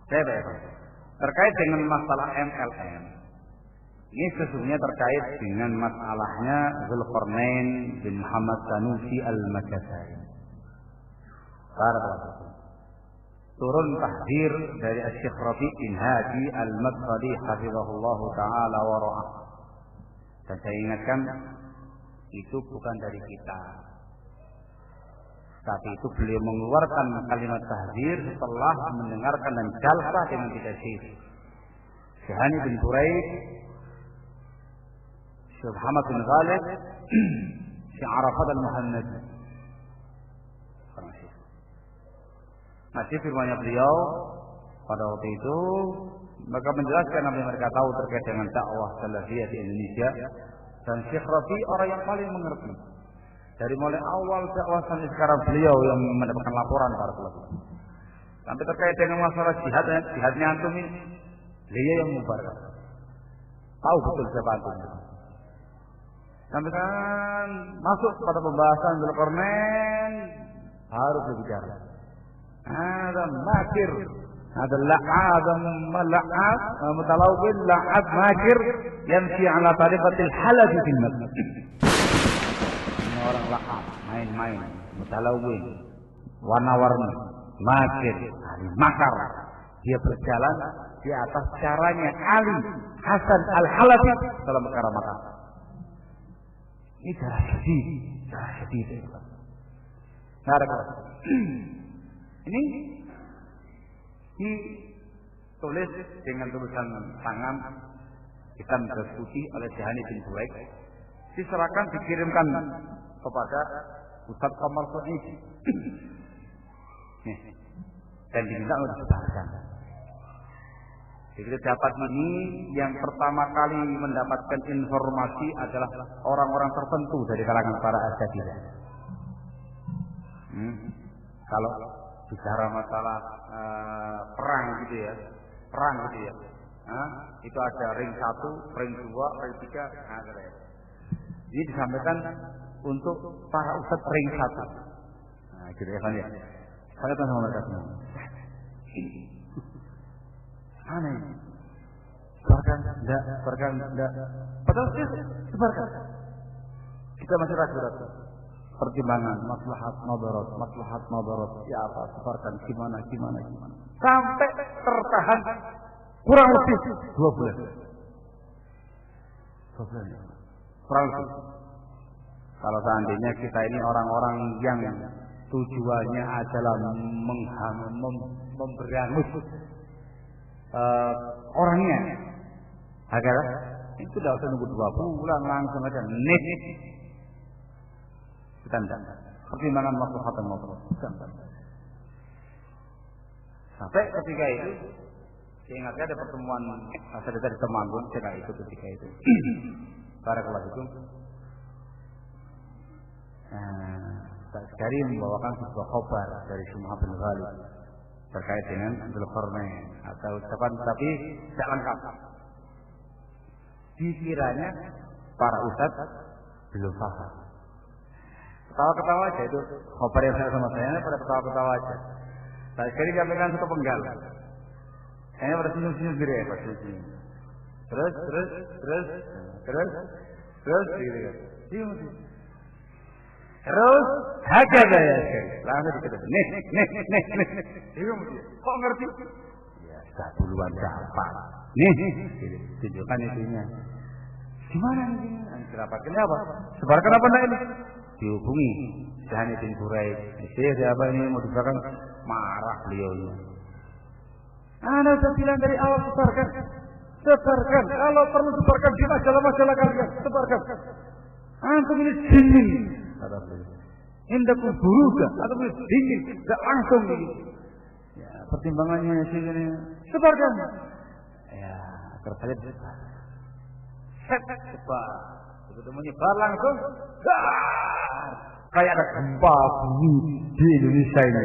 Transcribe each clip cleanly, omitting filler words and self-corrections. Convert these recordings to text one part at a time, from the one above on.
Terkait dengan masalah MLM. Ini sesungguhnya terkait dengan masalahnya Dzulqarnain bin Muhammad Sanusi al-Makassari. Turun tahdzir dari Syekh Rabi' bin Hadi al-Madkhali hafizahullah taala wa ra'ah. Dan saya ingatkan itu bukan dari kita. Tapi itu beliau mengeluarkan kalimat tahdzir setelah mendengarkan dan jalsah dengan tiga syekh. Syekh Hani bin Buraid, Syekh Muhammad bin Ghalib, Syekh Arafat al-Muhannad. Nah, firmannya beliau pada waktu itu mereka menjelaskan apa yang mereka tahu terkait dengan dakwah salafiyah di Indonesia, dan Syekh Rabi orang yang paling mengerti. Dari mulai awal dakwah sampai sekarang beliau yang mendapatkan laporan para ulama. Sampai terkait dengan masalah jihadnya antum ini, beliau yang mengubarkan. Tahu betul siapa antum. Sampai kan masuk pada pembahasan Dzulqarnain harus berbicara. Ada makir, ada la'ab, mal'ab, mutalawwil, la'ab, makir, yamshi ala tariqatil halabi fil masjid. Ini orang la'ab, main-main, mutalawwil, warna-warni, makir, makar. Dia berjalan di atas caranya Ali Hasan al-Halabi dalam perkara makar. Ini darah sedih. Ini ditulis dengan tulisan tangan hitam putih oleh Syekh Hani bin Buraid, diserahkan dikirimkan kepada Ustaz Kamal Su'id dan diminta untuk disebarkan. Jadi dapat ini yang pertama kali mendapatkan informasi adalah orang-orang tertentu dari kalangan para Asy'ariyah. Kalau bicara masalah perang gitu ya, itu ada ring 1, ring 2, ring 3, Ini disampaikan untuk para ustadz ring 1. Nah, gitu ya kan ya. Saya tanya sama mereka semua. Aneh. Sebarkan, enggak. Padahal sebarkan. Kita masih ragu-ragu. Pertimbangan maslahat madarat ya apa, sebarkan gimana. Sampai tertahan kurang lebih 2 bulan. Kurang lebih. Kalau seandainya kita ini orang-orang yang tujuannya adalah memberangus orangnya, agar itu tidak usah nunggu 2 bulan, langsung aja tanda pertimbangan maslahat dan madarat. Sampai ketika itu saya ingat ada pertemuan saya dari Temanggung, saya ikut ketika itu. Barakallahu fikum. Sekali membawakan sebuah khabar dari Syekh bin Ghalib terkait dengan Dzulqarnain atau ucapan tapi tidak lengkap. Dikiranya para ustadz belum paham. Ketawa-ketawa aja itu khabar yang saya sama saya pada ketawa-ketawa aja. Saya sekali sampaikan satu penggal. Saya pada senyum-senyum sendiri ya, Pak. Terus gitu kan. Terus hakada ya sekali. Langsung dikatakan nih. Kok ngerti? Ya, sudah duluan gampang. Nih, tunjukkan itunya. Gimana ini? Dirapatkan apa? Sebarkan apa enggak ini? Dihubungi Syekh Hani bin Buraid. Siapa ini mau disebarkan? Marah beliaunya. Anda sudah bilang dari awal sebarkan. Kalau perlu sebarkan di majalah-majalah kalian, sebarkan. Antum ini dingin, kata beliau. Indakum buruga atau dingin, tidak langsung ini. Ya, pertimbangannya sini sebarkan. Ya, terkait sebar. Begitu menyebar langsung, kayak ada gempa bumi di Indonesia ini.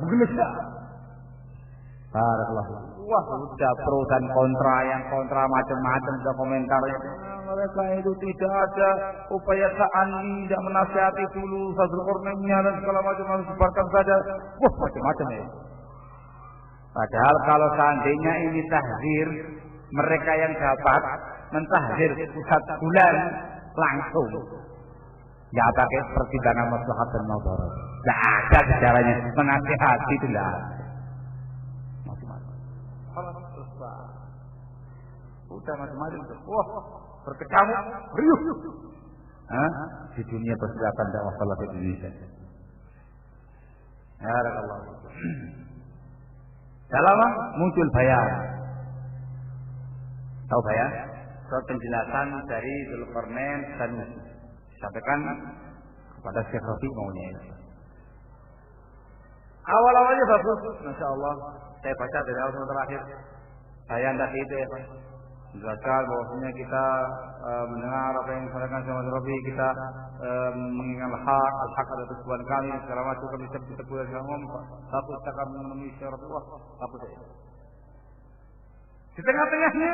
Begitu. Wah, sudah pro dan kontra, yang kontra macam-macam, sudah komentarnya. Mereka itu tidak ada upaya ta'ani, tidak menasihati dulu Dzulqarnainnya dan segala macam, harus sebarkan saja. Wah, macam-macam ya. Padahal kalau seandainya ini tahzir, mereka yang dapat mentahzir pusat bulan langsung. Nggak pakai pertimbangan maslahat dan mudarat. Nggak ada sejarahnya menasihati itu nggak ada. Udah macam-macam. Wah, berkecamuk, riuh. Di dunia persilakan dakwah salaf Indonesia. Ya Allah. Dalam muncul bayan. Tahu bayan? Surat penjelasan dari Dzulqarnain Sanusi. Disampaikan kepada Syekh Rafi maunya. Awal-awalnya bagus, Masya Allah. Saya baca dari awal sampai terakhir. Bayan tadi itu ya Pak. Menjelaskan bahwasanya kita mendengar apa yang disampaikan sama Rafi, kita mengingat hak, al-haq adalah Tuhan kami, segala macam kami bisa pulang dengan ngomong, tapi kita akan menemui syarat Allah, apa saja. Di tengah-tengahnya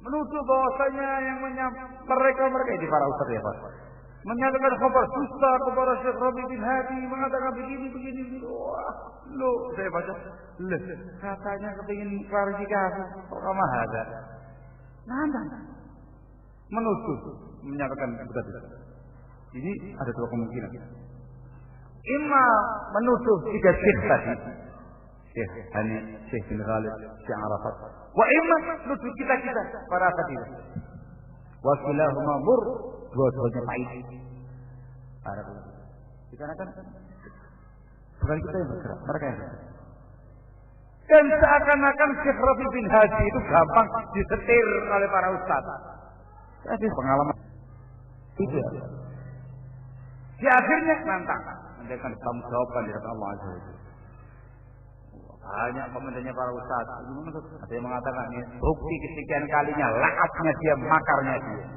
menuduh bahwasanya yang mereka ini para ustaz ya Pak, menyatakan kabar dusta kepada Syekh Rabi bin Hadi, mengatakan begini. Wah, saya baca, katanya kepingin klarifikasi, kok ada? Nanda menuduh, menyatakan begitu. Ini ada dua kemungkinan. Imma menuduh tiga syekh tadi, Syekh Hani, Syekh bin Khalid, Syekh Arafat. Wa imma menuduh kita para tadi. Wa kilahuma mur, dua-duanya pahit. Dikarenakan bukan kita yang bergerak, mereka yang bergerak. Dan seakan-akan Syekh Rabi bin Hadi itu gampang disetir oleh para ustaz. Jadi pengalaman itu ya. Di akhirnya nantang, menjadikan tanggung jawaban dari Allah Azza wa Jalla. Banyak komentarnya para ustaz. Ada yang mengatakan ini bukti kesekian kalinya lakapnya dia, makarnya dia.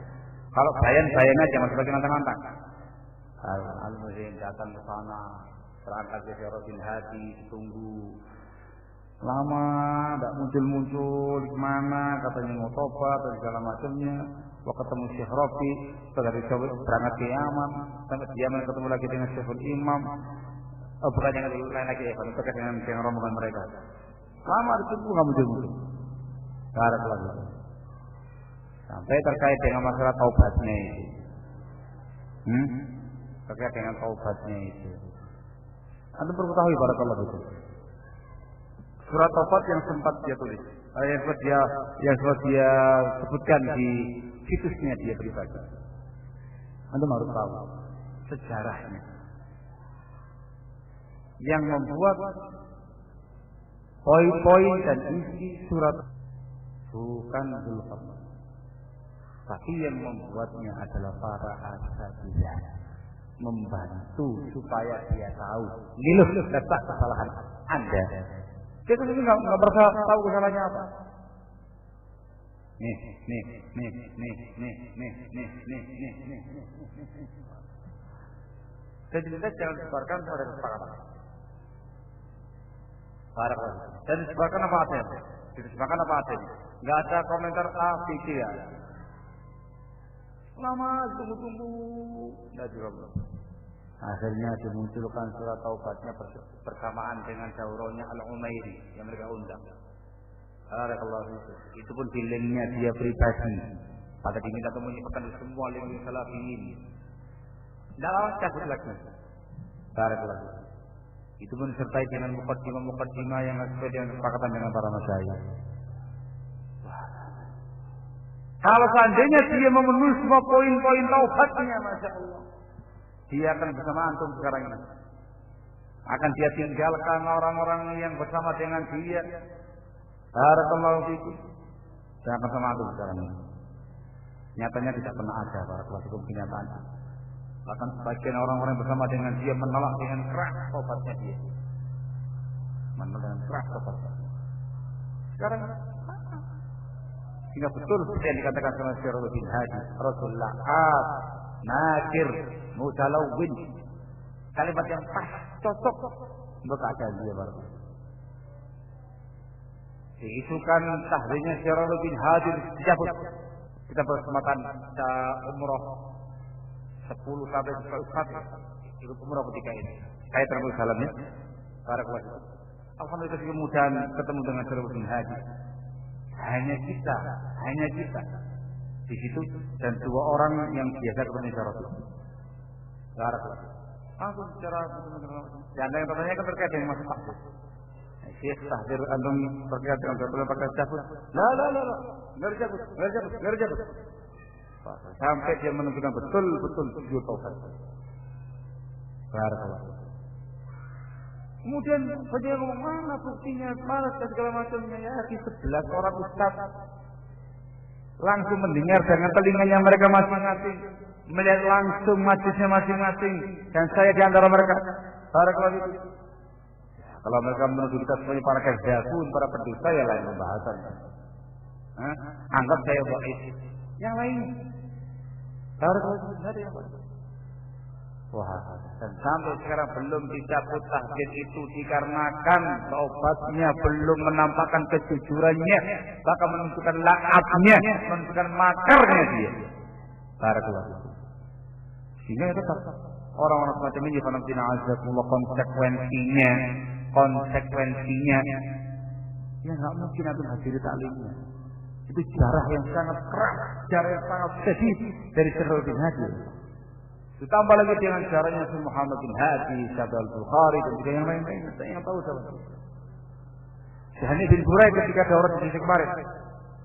Kalau bayan aja masih lagi nantang-nantang. Al-Muhim datang ke sana, terangkat ke Syekh Rabi bin Hadi, tunggu. Lama tidak muncul kemana, katanya mau tobat dan segala macamnya. Waktu ketemu Syekh Rafi, dari berangkat ke Yaman, sampai di Yaman ketemu lagi dengan Syekhul Imam. Bukan yang lain lagi, terkait dengan rombongan mereka. Lama ditunggu nggak muncul. Karena lagi. Sampai terkait dengan masalah taubatnya itu. Terkait dengan taubatnya itu. Anda perlu tahu barakallahu fikum. Surat Taubat yang sempat dia tulis, yang sempat dia sebutkan di situsnya dia pribadi. Anda harus tahu sejarahnya. Yang membuat poin-poin dan isi surat bukan Dzulqarnain, tapi yang membuatnya adalah para asatidz, membantu supaya dia tahu nilai letak kesalahan Anda. Dia kan nggak merasa tahu kesalahannya apa. Nih. Jadi kita jangan sebarkan pada kesepakatan. Dan disebarkan apa adanya? Disebarkan apa adanya? Nggak ada komentar A, B, C ya. Lama tunggu, nggak juga belum. Akhirnya dimunculkan surat taubatnya bersamaan dengan daurahnya Al-Umairi yang mereka undang. Itu pun di linknya dia pribadi. Pada diminta untuk menyiapkan semua link salafiyin. Tidak lama cabut lagi. Itu pun disertai dengan mukaddimah yang sesuai dengan kesepakatan dengan para masyayikh. Kalau seandainya dia memenuhi semua poin-poin taubatnya, Masya Allah, dia akan bersama antum sekarang ini. Akan dia tinggalkan orang-orang yang bersama dengan dia. Barakallahu fikum. Dia akan sama antum sekarang ini. Nyatanya tidak pernah ada barakallahu fikum kenyataan. Bahkan sebagian orang-orang bersama dengan dia menolak dengan keras taubatnya dia. Menolak dengan keras taubatnya. Sekarang sehingga betul seperti yang dikatakan sama Syekh Rabi bin Hadi, Rasulullah nakir mutalawwin, kalimat yang pas cocok untuk keadaan dia baru. Diisukan tahrirnya Syekh Rabi bin Hadi dicabut. Kita berkesempatan umroh 10 sampai 11 ikut umroh ketika ini. Saya terima salamnya. Barakallahu. Alhamdulillah kemudahan ketemu dengan Syekh bin Hadi. Hanya kita di situ dan dua orang yang biasa ketemu Syekh. Barakallahu. Aku bicara dan yang pertanyaan terkait dengan masalah tahdir. Syekh tahdir antum terkait dengan berapa pakai cabut. La. Enggak cabut. Sampai dia menunjukkan betul sujud taufat. Barakallahu. Kemudian dia ngomong mana buktinya, malas dan segala macamnya. Ya, di 11 orang ustaz langsung mendengar dengan telinganya mereka masing-masing, melihat langsung majlisnya masing-masing, dan saya di antara mereka. Barakallahu itu. Ya, kalau mereka menuduh kita sebagai para kadzabun, para pendusta, ya lain pembahasan. Anggap saya dhaif. Yang lain. Barakallahu itu ada yang baik. Wah, dan sampai sekarang belum dicabut tahdir itu dikarenakan taubatnya belum menampakkan kejujurannya, bahkan menunjukkan lakabnya, menunjukkan makarnya dia. Barakallahu. Sehingga tetap orang-orang semacam ini fanatina azakumullah konsekuensinya ya nggak mungkin aku hadiri taklimnya. Itu jarah yang sangat keras, jarah yang sangat sedih dari Syekh bin Hadi. Ditambah lagi dengan caranya Syekh Muhammad bin Hadi, Syekh Al-Bukhari dan juga yang lain-lain. Saya yang tahu siapa. Syekh Hani bin Burai ketika daurah di sini kemarin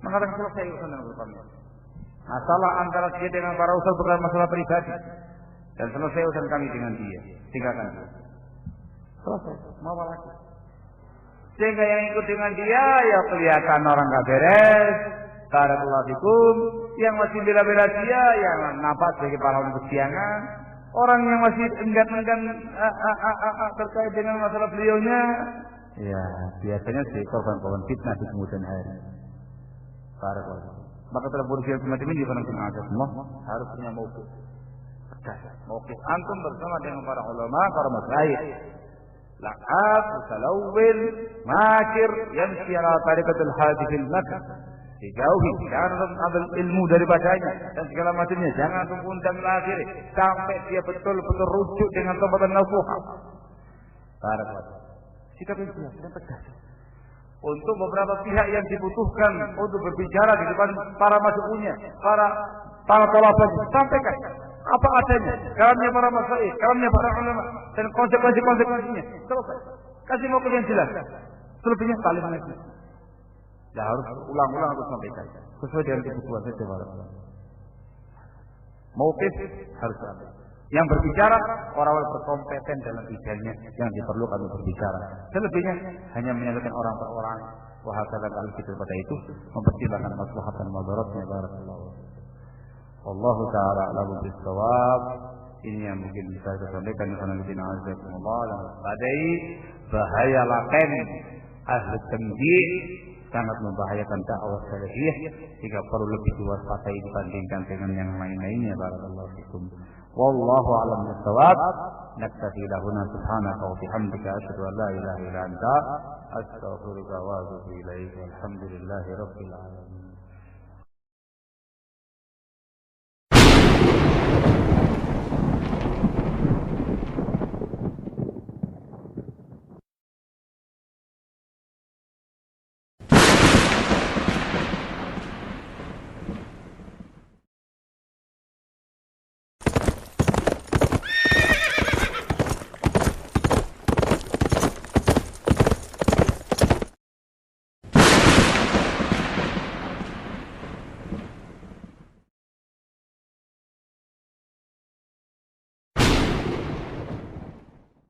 mengatakan selesai urusan dengan berpamit. Masalah antara dia dengan para ustaz bukan masalah pribadi, dan selesai urusan kami dengan dia. Tinggalkan dia. Selesai. Mau apa lagi? Sehingga yang ikut dengan dia ya kelihatan orang gak beres. Barakallahu fikum. Yang masih bela-bela dia yang nampak sebagai pahlawan kesiangan. Orang yang masih enggan-enggan terkait dengan masalah beliaunya, ya biasanya sih korban fitnah di kemudian hari. Barakallahu. Maka terburu semacam ini semua harus punya mauqif. Mauqif antum bersama dengan para ulama, para masyayikh. Laqab, mutalawwil, makir, yamshi ala tariqatil hadithil makr. Dijauhi, jangan ambil ilmu daripadanya dan segala macamnya. Jangan undang lagi sampai dia betul-betul rujuk dengan tobatan nasuha. Barakallahu. Sikap yang jelas dan tegas. Untuk beberapa pihak yang dibutuhkan untuk berbicara di depan para masuknya, para tolabah, sampaikan apa adanya, kalamnya para masyayikh, kalamnya para ulama, dan konsekuensinya. Selesai. Kasih mau yang jelas. Selebihnya saling lagi. Ya harus ulang-ulang untuk sampaikan sesuai dengan kebutuhan saja. Mauqif harus ada. Yang berbicara orang-orang berkompeten dalam bidangnya yang diperlukan untuk berbicara. Selebihnya hanya menyalurkan orang per orang. Wahakala kalau kita pada itu mempertimbangkan maslahat dan madaratnya. Barakallahu. Wallahu ta'ala a'lamu bis-shawab. Ini yang mungkin bisa saya sampaikan kepada kita azakumullah dan badai bahaya laten ahli tamji' sangat membahayakan dakwah salafiyah jika perlu lebih diwaspadai dibandingkan dengan yang lain-lainnya. Barakallahu fikum. Wallahu a'lam bis-shawab. Naktafi lahuna subhanaka wa bihamdika asyhadu an la ilaha illa anta astaghfiruka wa atubu ilaik. Walhamdulillahi rabbil alamin.